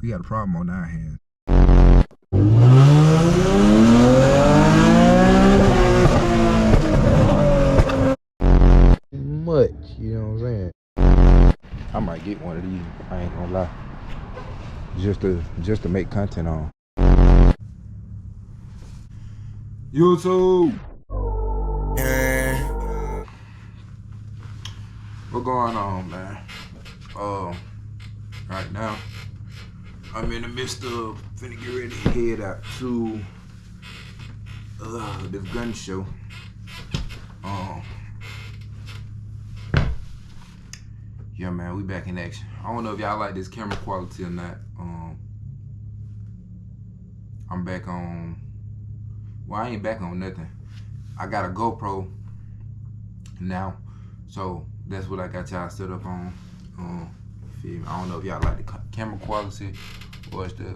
We got a problem on our hands. Much, you know what I'm saying? I might get one of these. I ain't gonna lie. Just to make content on. YouTube. Yeah. What going on, man? Right now, I'm in the midst of finna get ready to head out to this gun show. Yeah, man, we back in action. I don't know if y'all like this camera quality or not. I'm back on. Well, I ain't back on nothing. I got a GoPro now, so that's what I got y'all set up on. Feel me? I don't know if y'all like the camera quality, or is the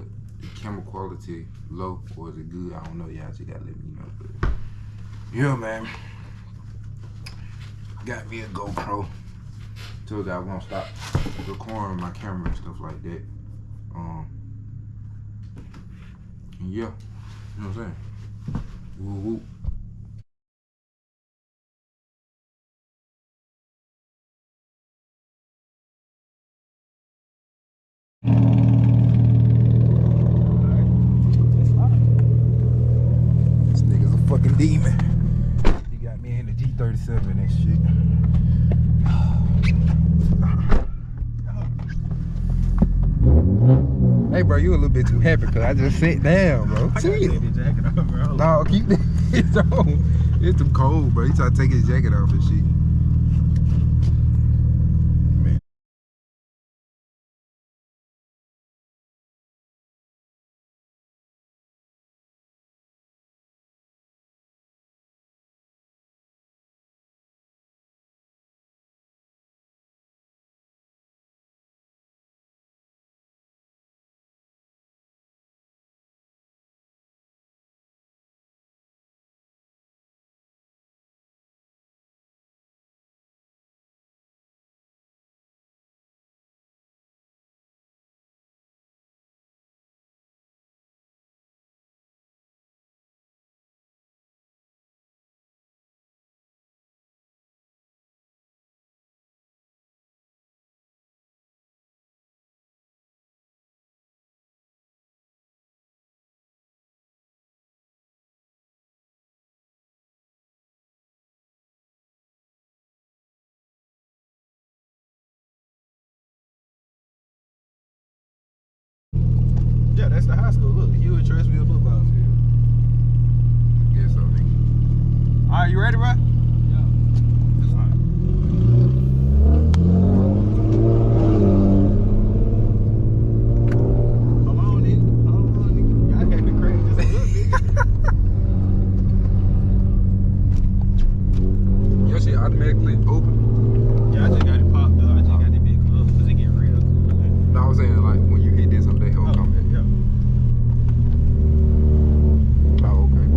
camera quality low, or is it good? I don't know. Y'all just gotta let me know. But yeah, man, got me a GoPro. Told you I was gonna stop recording my camera and stuff like that. And yeah, you know what I'm saying? Woo woo. This nigga's a fucking demon. He got me in the G37 and shit. Hey bro, you a little bit too happy because I just sat down, bro. Chill. No, keep it on. It's too cold, bro. He tried to take his jacket off and shit. Man. Yeah, that's the high school. Look, Hewitt Trustville football field. Guess so, nigga. All right, you ready, bro? Yeah. Hold on, nigga. Y'all got me crazy just a little bit. Your shit automatically open. Yeah, I just got it popped though. I just got it big close because it get real cool. Man. No, I was saying like when you hit this up, they help come in. Yeah. Oh, okay.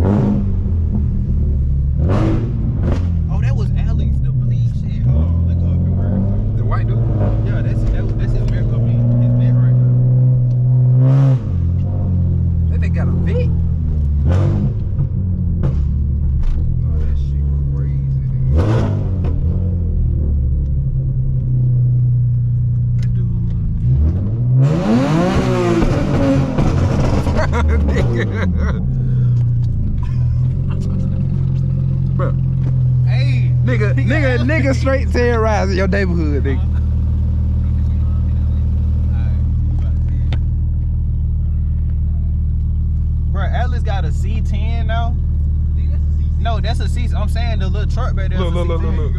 Oh, that was Alex, the bleach shit. Hold on, let go up and work. The white dude? Yeah, that's his beer company. His vent right now. Then they got a Vic. Oh, that shit crazy, nigga. Bro. Hey, Nigga straight terrorizing your neighborhood, nigga. Bro, Atlas got a C10 now. No, that's a C. I'm saying the little truck back there. Look.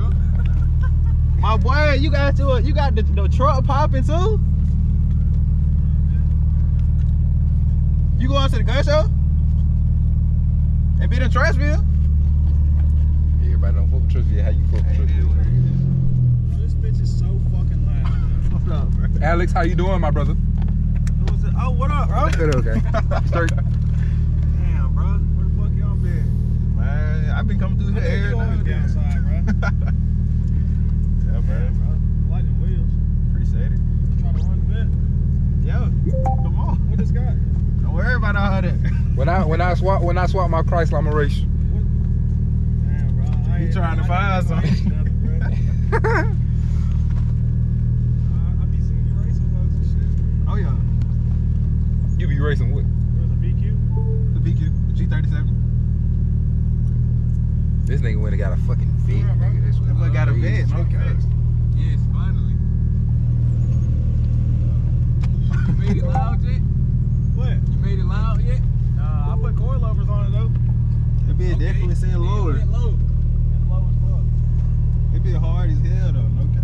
My boy, you got the truck popping too. You going to the gun show? And be in Trustville? Everybody don't fuck with Trustville. How you fuck with Trustville? This bitch is so fucking loud, man. What's up, bro? Alex, how you doing, my brother? Oh, what up, bro? Okay. Straight. Damn, bro. Where the fuck y'all been? Man, I've been coming through here every on the night. downside, bro. Yeah, bro. Bro. Lighting wheels. Appreciate it. Trying to run the bit. Yeah, come on. when I swap my Chrysler, I'm a race. Damn, bro. You trying to find something? I be seeing you racing folks and shit. Oh yeah. You be racing what? There's a BQ. The BQ, the G37. This nigga went and got a fucking vet. Nigga. This That boy got a vet, no cap. Yes, finally. You made it loud yet? What? You made it loud yet? Nah, I put coilovers on it though. That bitch definitely saying lower. It's low. It's low as fuck. It be hard as hell though, no cap.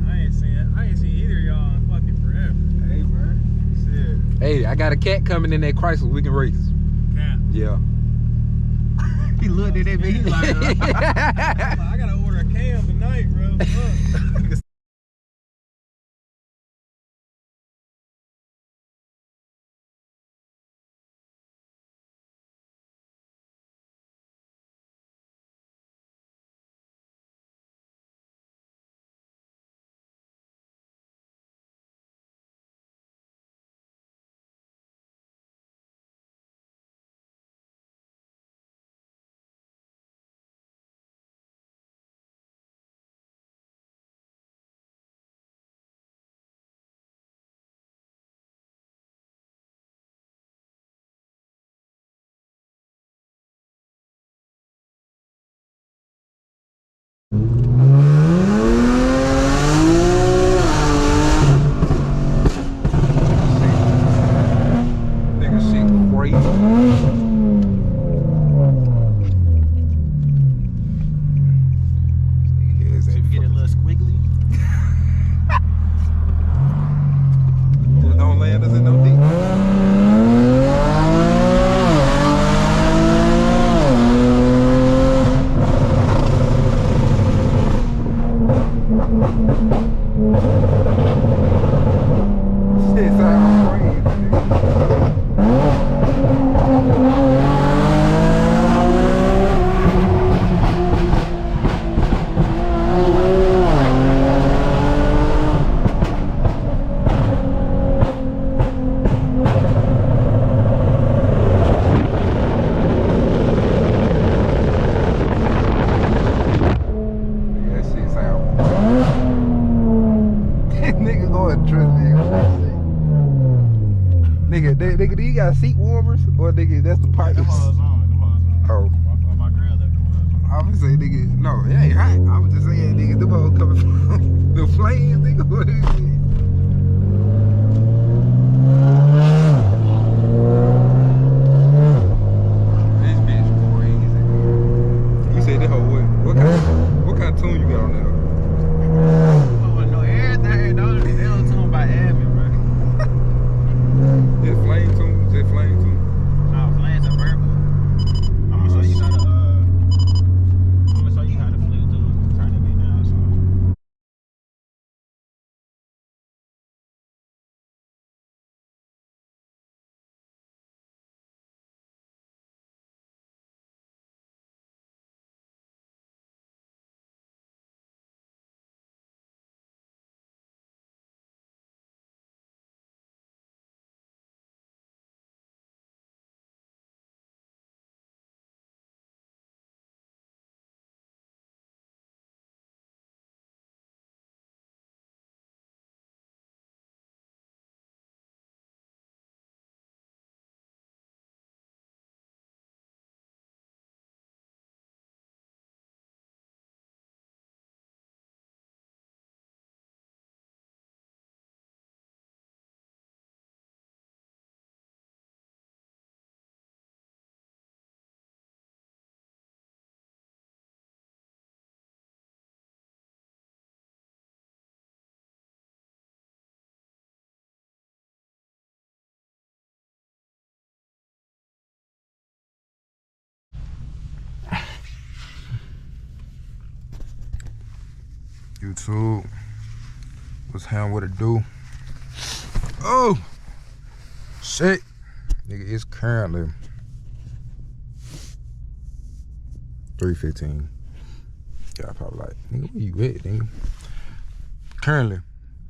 I ain't seen either of y'all in fucking forever. Hey bro. Shit. Hey, I got a cat coming in that Chrysler. We can race. Cap. Yeah. He looked at that bitch, he like, I gotta order a cam tonight, bro. Fuck. Nigga shit crazy. should we get a little squiggly? Just don't land us in no deep. Shit sound crazy. That shit sound. Nigga going to trust me. Nigga, do you got seat warmers or nigga? That's the pipe. Them hoes on. Oh. My girl I'm gonna say, nigga, no, it ain't hot. I was just saying, nigga, them hoes coming from the flames, nigga. What is it? This bitch crazy. You said that hoe what? What kind of tune you got on there? Oh, no, everything. They don't tune by admin, bro. That flame tune? Is that flame tune? No, flames are verbal. I'm gonna show you how to flip through it. Turn the beat down, so. YouTube. What's happening? What it do? Oh! Shit. Nigga, it's currently 3:15. Yeah, probably like, nigga, where you at, nigga? Currently,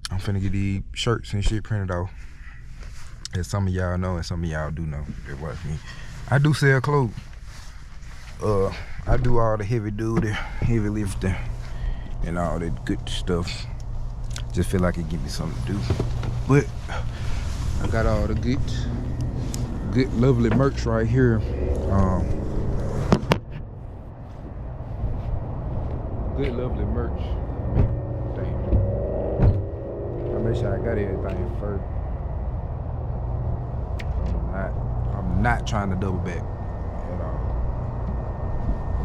I'm finna get these shirts and shit printed off. As some of y'all know and some of y'all do know that watch me. I do sell clothes. I do all the heavy duty, heavy lifting, and all that good stuff. Just feel like it give me something to do. But I got all the good lovely merch right here. Good lovely merch. Damn. I make sure I got everything first. I'm not trying to double back at all.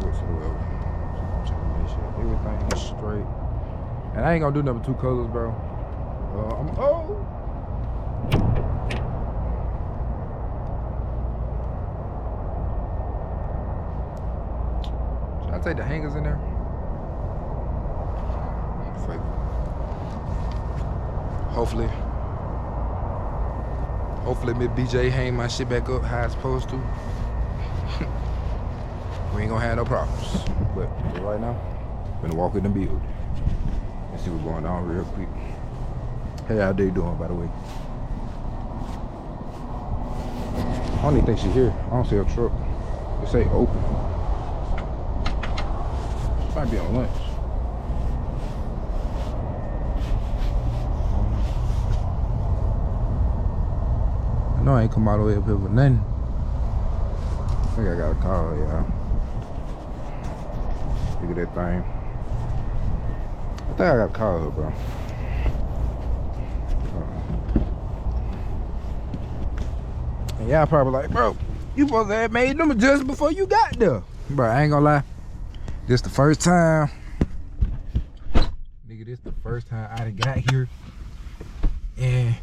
Whatsoever. I'm trying to make sure everything is straight. And I ain't gonna do number 2 colors, bro. Should I take the hangers in there? Fuck. Hopefully Miss BJ hang my shit back up how it's supposed to. We ain't gonna have no problems. But right now, I'm gonna walk in the building and see what's going on real quick. Hey, how they doing, by the way? I don't even think she's here. I don't see a truck. It say open. She might be on lunch. I know I ain't come all the way up here for nothing. I think I got a call, y'all. Look at that thing. I think I got a call her, bro. And y'all probably like, bro, you supposed to have made them adjustments before you got there. Bro, I ain't gonna lie. This the first time. Nigga, this the first time I done got here. And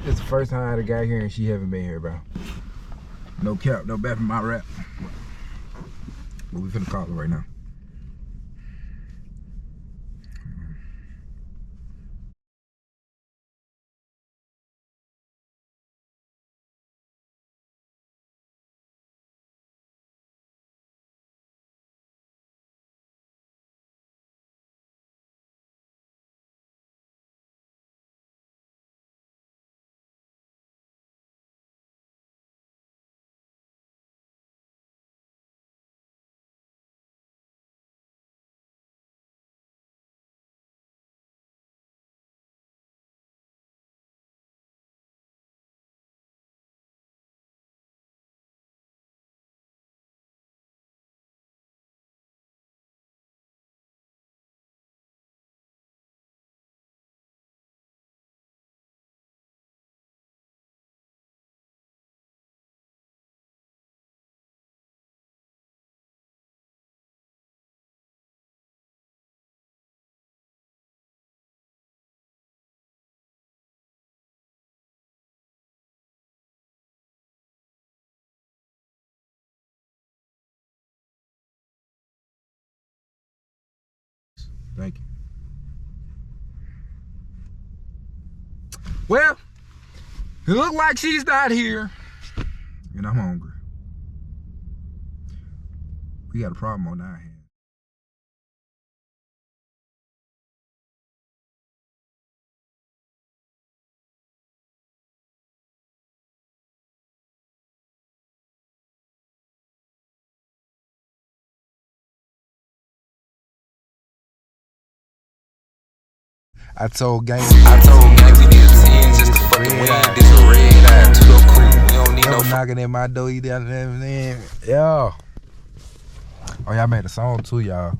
this the first time I done got here and she haven't been here, bro. No cap, no bad for my rap. But we finna call her right now. Thank you. Well, it looked like she's not here. And I'm hungry. We got a problem on our hands. I told gang we need a 10 just to fucking win. This a red eye, too cool. We don't need no knocking at my door either. Yeah. Oh, y'all made a song too, y'all.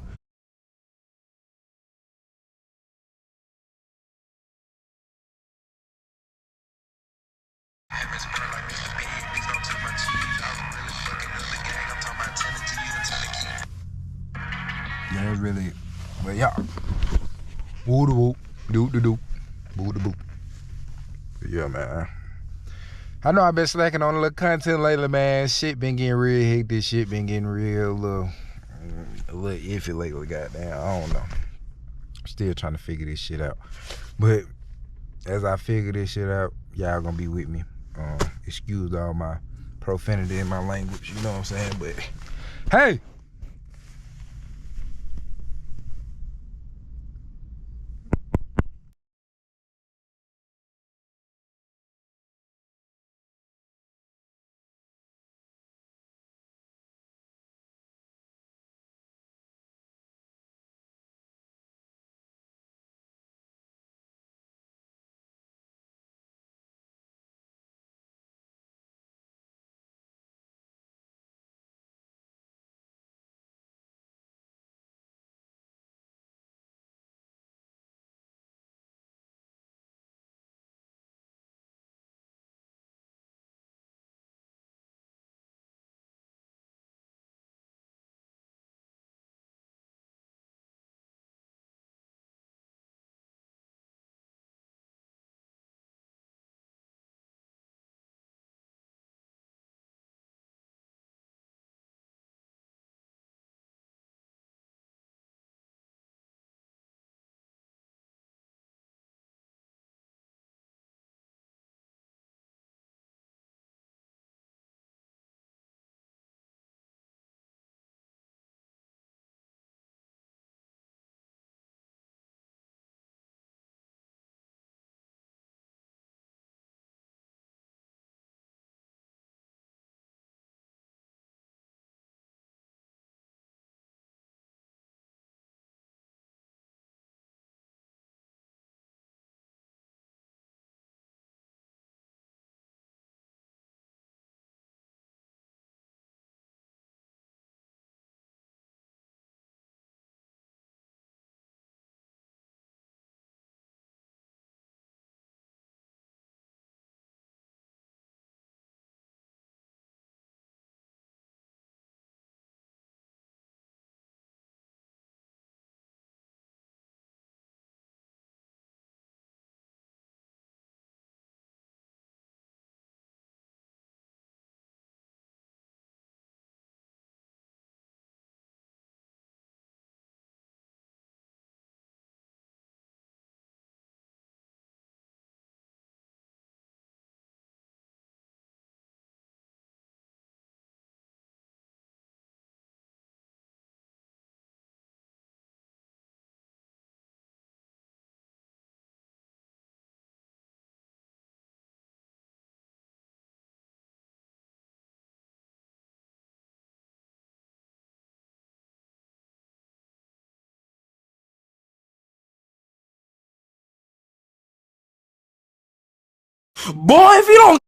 Yeah, it's really, but yeah. Woo da woo, doo da doo, boo da boo. Yeah, man. I know I've been slacking on a little content lately, man. Shit been getting real hectic. Shit been getting real a little iffy lately. Goddamn, I don't know. Still trying to figure this shit out. But as I figure this shit out, y'all gonna be with me. Excuse all my profanity in my language. You know what I'm saying? But hey. Boy, if you don't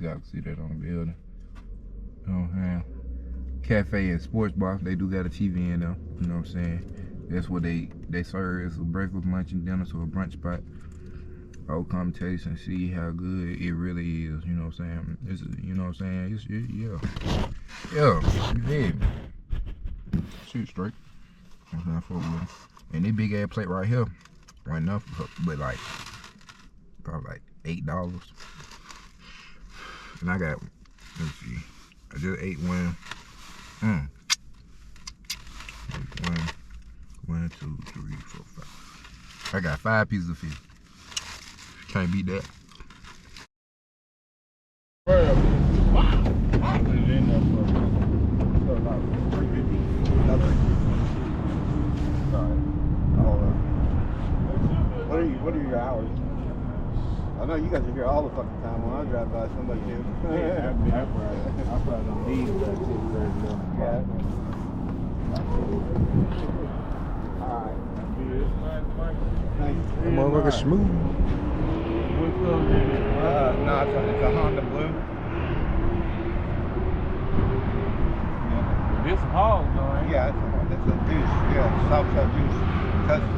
y'all can see that on the building. You know what I'm saying? Cafe and sports bar, they do got a TV in them. You know what I'm saying? That's what they serve. It's a breakfast, lunch, and dinner, so a brunch spot. I'll come taste and see how good it really is. You know what I'm saying? It's, you know what I'm saying? Yeah. You feel me? Shoot straight. I'm fuck with them. And this big ass plate right here, right enough, but like probably like $8. And I got, let's see, I just ate one. One, 2, 3, 4, 5. I got 5 pieces of fish. Can't beat that. What are your hours? I know you guys are here all the fucking time when I drive by somebody here. I probably don't need that shit very well. Yeah. Alright. That motherfucker smooth. What color is it? No, it's a Honda Blue. This hog, though, right? Yeah, it's a Deuce. Yeah, Southside Deuce. Custom.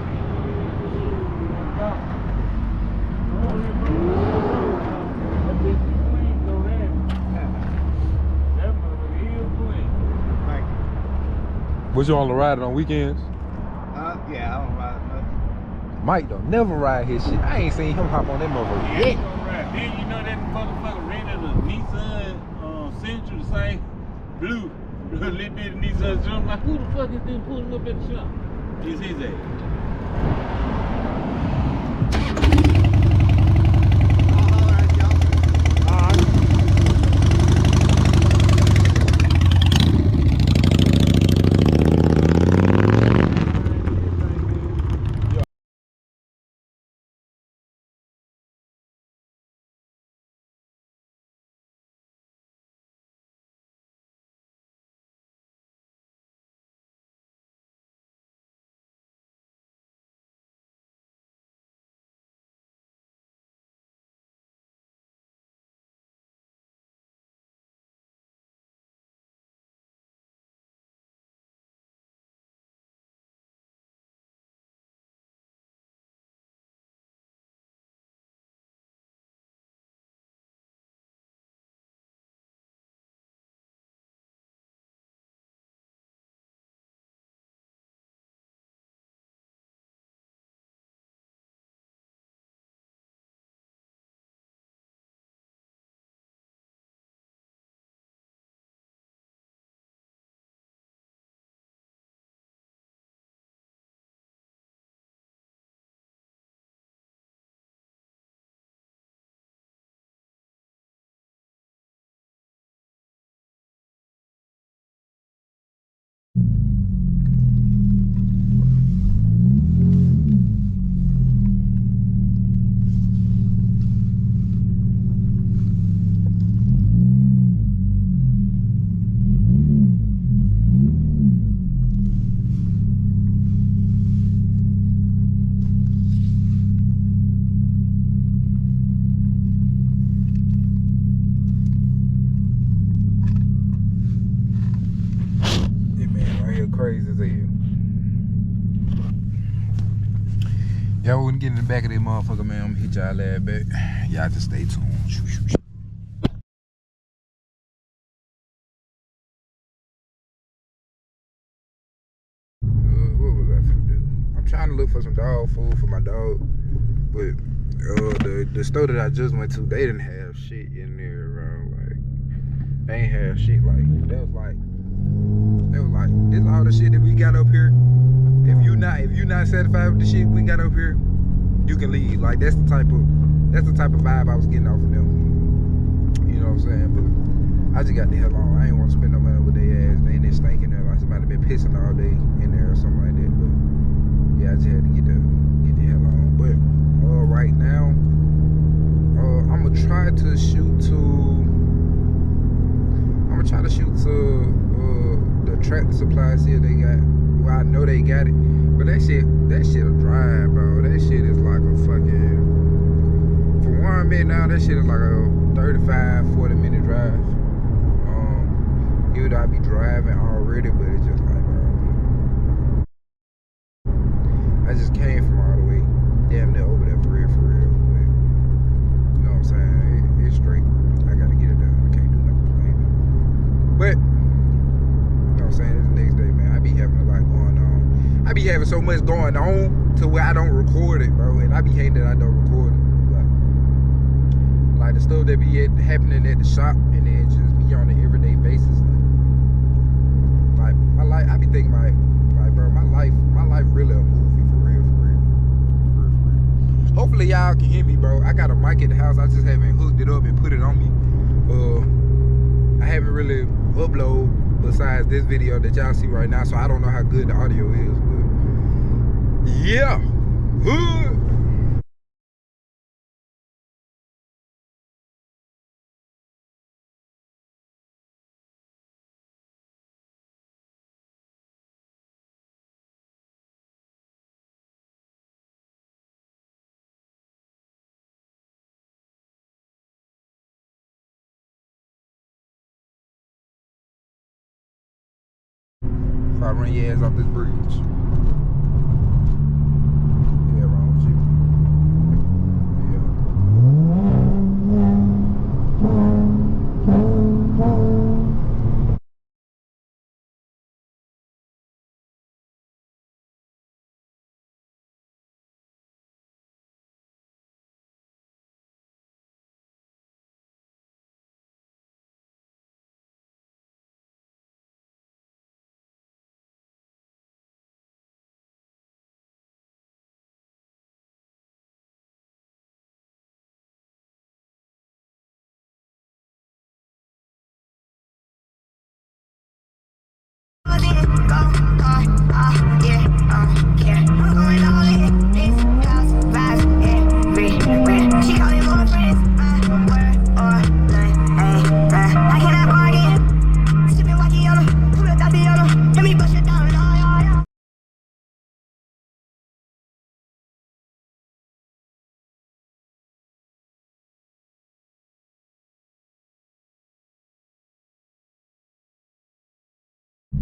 Was you on the ride on weekends? Yeah, I don't ride much. Mike don't never ride his shit. I ain't seen him hop on that motherfucker yet. Then you know that motherfucker rented a Nissan Sentra, the same blue little bit of Nissan Sentra. I'm like, who the fuck is this pulling up at the shop? It's his ass. Crazy as hell. Y'all wouldn't get in the back of that motherfucker, man. I'm gonna hit y'all ass back. Y'all just stay tuned. What was I finna do? I'm trying to look for some dog food for my dog, but the store that I just went to, they didn't have shit in there around. Like, they ain't have shit like this all the shit that we got up here. If you not satisfied with the shit we got up here, you can leave. Like that's the type of vibe I was getting off of them. You know what I'm saying? But I just got the hell on. I ain't want to spend no money with their ass. They ain't stinking there like somebody been pissing all day in there or something like that. But yeah, I just had to get the hell on. But right now, I'ma try to shoot to the tractor supply. See if they got. Well, I know they got it, but that shit'll dry, bro. That shit is like a fucking. For 1 minute now, that shit is like a 35, 40-minute drive. Even though I be driving already, but it's just like, I just came from all the way damn near over there for real. But, you know what I'm saying? It's straight. I gotta get it done. I can't do nothing complaining. But, you know what I'm saying? It's the next day, man. I be having a lot going on. I be having so much going on to where I don't record it, bro. And I be hating that I don't record it. Like the stuff that be happening at the shop, and then just me on an everyday basis. Like my life, I be thinking like, bro, my life really a movie for real. Hopefully y'all can hear me, bro. I got a mic at the house. I just haven't hooked it up and put it on me. I haven't really uploaded besides this video that y'all see right now, so I don't know how good the audio is, but yeah. Hood. If I run your ass off this bridge. Yeah, wrong with you.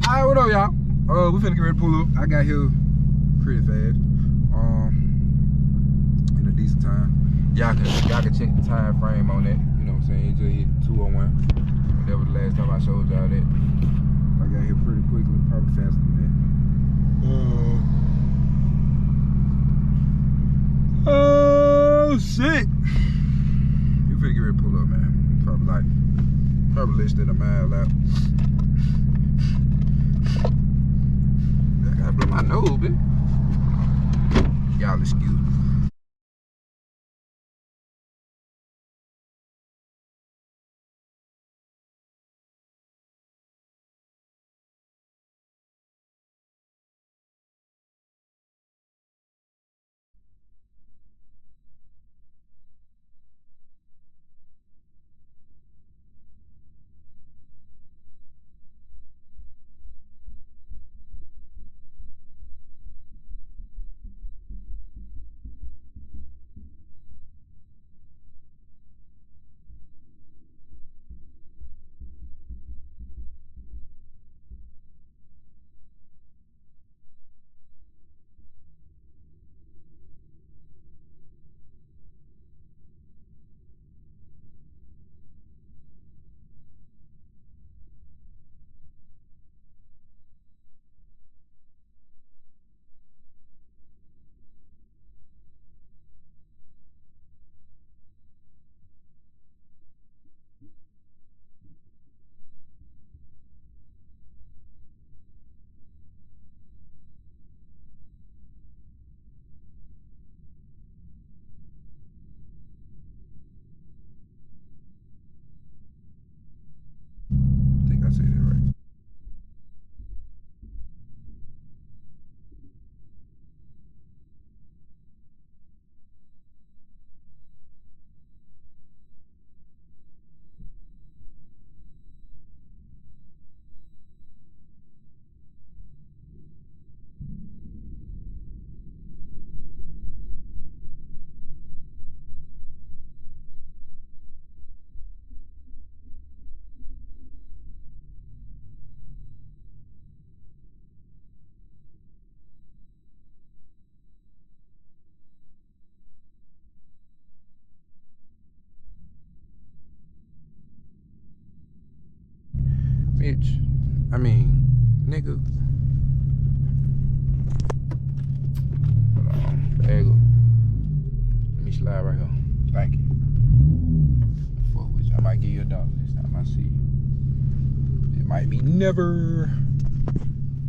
Alright, what up, y'all? We finna get ready to pull up. I got here pretty fast. In a decent time. Y'all can check the time frame on that. You know what I'm saying? It just hit 2:01. That was the last time I showed y'all that. I got here pretty quickly, probably faster than that. Oh shit! You finna get ready to pull up, man. Probably less than a mile out. I gotta blow my nose, bitch. Y'all excuse me. Bitch. I mean, nigga. Hold on. Bag up. Let me slide right here. Thank you. Fuck with you. I might give you $1 this time I see you. It might be never.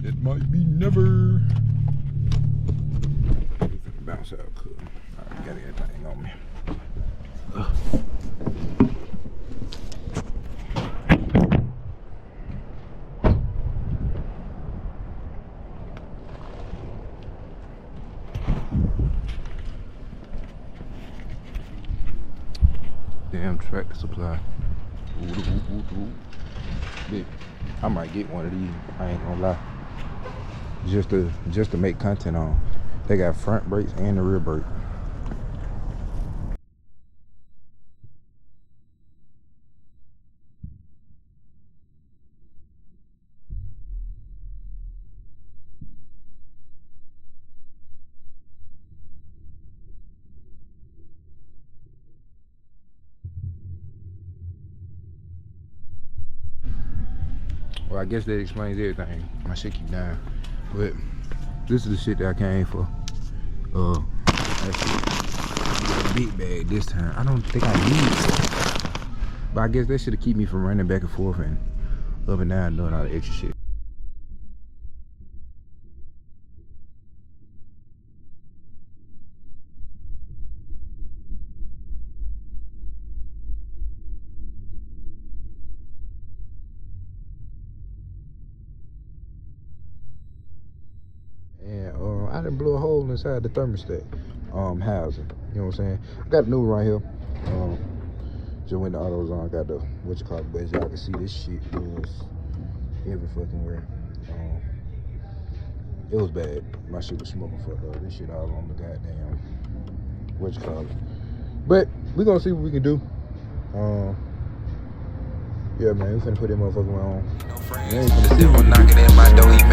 It might be never. Bounce out, cool. Alright, got everything on me. Damn tractor supply. Big. I might get one of these. I ain't gonna lie. Just to make content on. They got front brakes and the rear brake. Well, I guess that explains everything. My shit keep down. But this is the shit that I came for. Actually, big bag this time. I don't think I need it. But I guess that should keep me from running back and forth and up and down doing all the extra shit. And I done blew a hole inside the thermostat housing. You know what I'm saying? I got a new one right here. So when the auto's on, I got the but as y'all can see, this shit is every fucking where. It was bad. My shit was smoking for this shit all on the goddamn But we gonna see what we can do. Yeah, man, we finna put that motherfucker on. No friends. Knocking at my door.